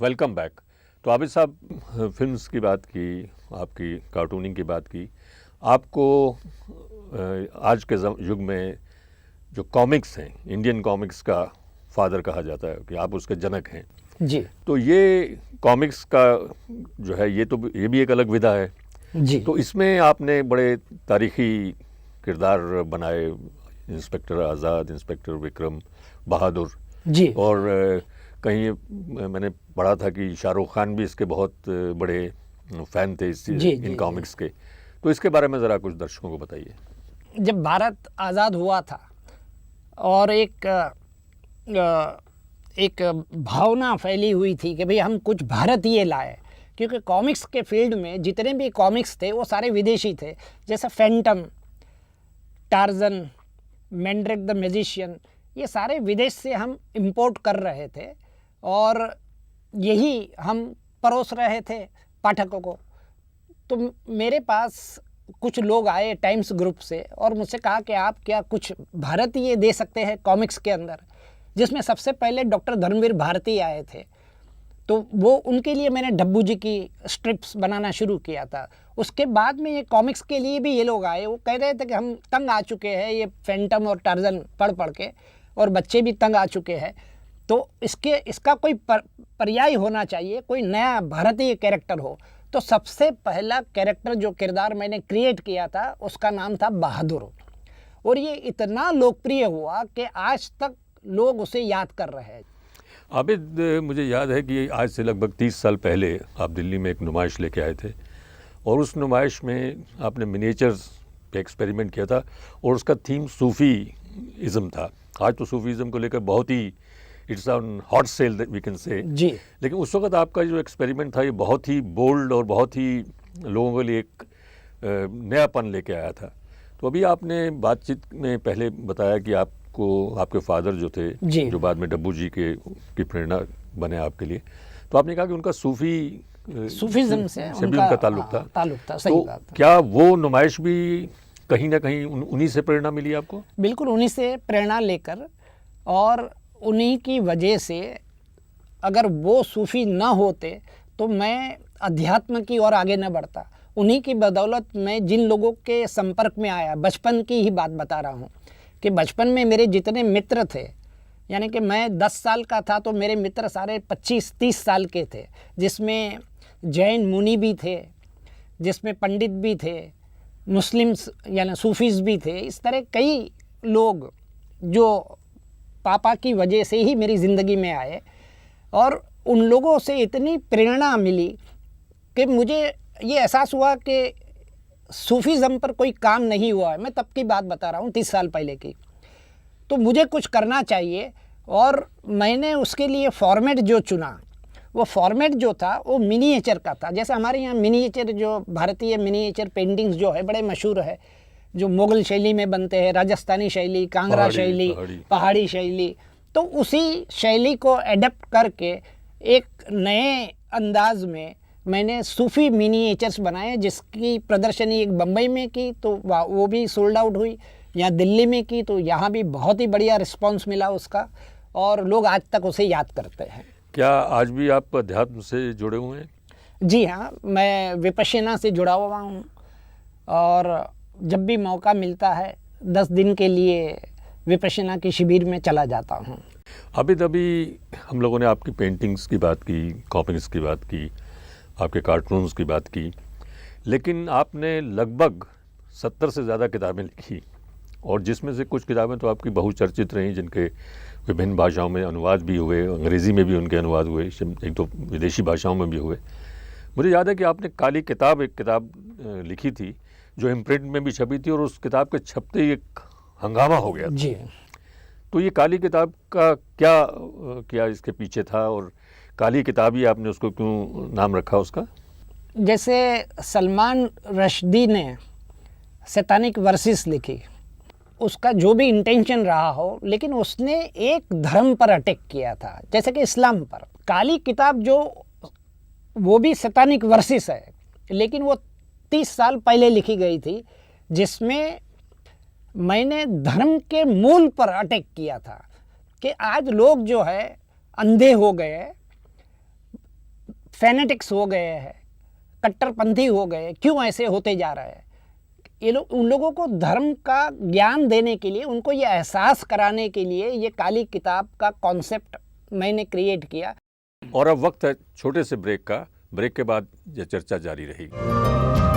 Welcome back. तो आबिद साहब, films की बात की, आपकी कार्टूनिंग की बात की, आपको आज के युग में जो कॉमिक्स हैं, इंडियन कॉमिक्स का फादर कहा जाता है कि आप उसके जनक हैं। जी तो ये कॉमिक्स का जो है ये भी एक अलग विधा है। जी तो इसमें आपने बड़े तारीखी किरदार बनाए, इंस्पेक्टर आज़ाद, इंस्पेक्टर विक्रम, बहादुर। जी और कहीं मैंने पढ़ा था कि शाहरुख खान भी इसके बहुत बड़े फ़ैन थे इन कॉमिक्स के। तो इसके बारे में ज़रा कुछ दर्शकों को बताइए। जब भारत आज़ाद हुआ था और एक भावना फैली हुई थी कि भाई हम कुछ भारतीय लाए, क्योंकि कॉमिक्स के फील्ड में जितने भी कॉमिक्स थे वो सारे विदेशी थे। जैसे फैंटम, टार्जन, मैंड्रिक द मैजिशियन, ये सारे विदेश से हम इंपोर्ट कर रहे थे और यही हम परोस रहे थे पाठकों को। तो मेरे पास कुछ लोग आए टाइम्स ग्रुप से और मुझसे कहा कि आप क्या कुछ भारतीय दे सकते हैं कॉमिक्स के अंदर, जिसमें सबसे पहले डॉक्टर धर्मवीर भारती आए थे। तो वो उनके लिए मैंने डब्बू जी की स्ट्रिप्स बनाना शुरू किया था। उसके बाद में ये कॉमिक्स के लिए भी ये लोग आए, वो कह रहे थे कि हम तंग आ चुके हैं ये फैंटम और टार्जन पढ़ पढ़ के, और बच्चे भी तंग आ चुके हैं। तो इसका कोई पर्याय होना चाहिए, कोई नया भारतीय कैरेक्टर हो। तो सबसे पहला कैरेक्टर जो किरदार मैंने क्रिएट किया था उसका नाम था बहादुर, और ये इतना लोकप्रिय हुआ कि आज तक लोग उसे याद कर रहे हैं। आबिद, मुझे याद है कि आज से लगभग 30 साल पहले आप दिल्ली में एक नुमाइश लेके आए थे और उस नुमाइश में आपने मिनिएचर्स पे एक्सपेरिमेंट किया था और उसका थीम सूफ़ीज़म था। आज तो सूफ़ीज़म को लेकर बहुत ही it's on hot sale we can say जी, लेकिन उस वक्त आपका जो एक्सपेरिमेंट था ये बहुत ही बोल्ड और बहुत ही लोगों के लिए एक नयापन लेके आया था। तो अभी आपने बातचीत में पहले बताया कि आपको आपके फादर जो थे, जो बाद में डब्बू जी की प्रेरणा बने आपके लिए, तो आपने कहा कि उनका सूफीज़म से उनका ताल्लुक था। सही तो बात। क्या वो नुमाइश भी कहीं ना कहीं उन्हीं से प्रेरणा मिली आपको? बिल्कुल उन्हीं से प्रेरणा लेकर, और उन्हीं की वजह से अगर वो सूफ़ी ना होते तो मैं अध्यात्म की ओर आगे न बढ़ता। उन्हीं की बदौलत मैं जिन लोगों के संपर्क में आया, बचपन की ही बात बता रहा हूँ कि बचपन में मेरे जितने मित्र थे, यानी कि मैं 10 साल का था तो मेरे मित्र सारे 25-30 साल के थे, जिसमें जैन मुनि भी थे, जिसमें पंडित भी थे, मुस्लिम्स यानी सूफीज़ भी थे। इस तरह कई लोग जो पापा की वजह से ही मेरी ज़िंदगी में आए, और उन लोगों से इतनी प्रेरणा मिली कि मुझे ये एहसास हुआ कि सूफीज़म पर कोई काम नहीं हुआ है। मैं तब की बात बता रहा हूँ, 30 साल पहले की। तो मुझे कुछ करना चाहिए, और मैंने उसके लिए फॉर्मेट जो चुना, वो फॉर्मेट जो था वो मिनिएचर का था। जैसे हमारे यहाँ मिनिएचर, जो भारतीय मिनिएचर पेंटिंग्स जो है बड़े मशहूर है, जो मुग़ल शैली में बनते हैं, राजस्थानी शैली, कांगड़ा शैली, पहाड़ी शैली। तो उसी शैली को एडप्ट करके एक नए अंदाज में मैंने सूफ़ी मिनिएचर्स बनाए, जिसकी प्रदर्शनी एक बम्बई में की तो वो भी सोल्ड आउट हुई, यहाँ दिल्ली में की तो यहाँ भी बहुत ही बढ़िया रिस्पांस मिला उसका, और लोग आज तक उसे याद करते हैं। क्या आज भी आप अध्यात्म से जुड़े हुए हैं? जी हाँ, मैं विपश्यना से जुड़ा हुआ हूँ, और जब भी मौका मिलता है 10 दिन के लिए विपश्यना की शिविर में चला जाता हूँ। अभी हम लोगों ने आपकी पेंटिंग्स की बात की, कॉमिक्स की बात की, आपके कार्टून्स की बात की, लेकिन आपने लगभग 70 से ज़्यादा किताबें लिखी, और जिसमें से कुछ किताबें तो आपकी बहुचर्चित रहीं, जिनके विभिन्न भाषाओं में अनुवाद भी हुए, अंग्रेज़ी में भी उनके अनुवाद हुए, एक तो विदेशी भाषाओं में भी हुए। मुझे याद है कि आपने काली किताब, एक किताब लिखी थी जो इम्प्रिंट में भी छपी थी, और उस किताब के छपते ही एक हंगामा हो गया जी। तो ये काली किताब का क्या इसके पीछे था, और काली किताब ही आपने उसको क्यों नाम रखा उसका? जैसे सलमान रश्दी ने सैतानिक वर्सेस लिखी, उसका जो भी इंटेंशन रहा हो, लेकिन उसने एक धर्म पर अटैक किया था, जैसे कि इस्लाम पर। काली किताब जो वो भी सैतानिक वर्सेस है, लेकिन वो 30 साल पहले लिखी गई थी, जिसमें मैंने धर्म के मूल पर अटैक किया था कि आज लोग जो है अंधे हो गए, फैनेटिक्स हो गए हैं, कट्टरपंथी हो गए, क्यों ऐसे होते जा रहे हैं? ये लोग, उन लोगों को धर्म का ज्ञान देने के लिए, उनको ये एहसास कराने के लिए ये काली किताब का कॉन्सेप्ट मैंने क्रिएट किया। और अब वक्त है छोटे से ब्रेक का। ब्रेक के बाद यह चर्चा जारी रहेगी।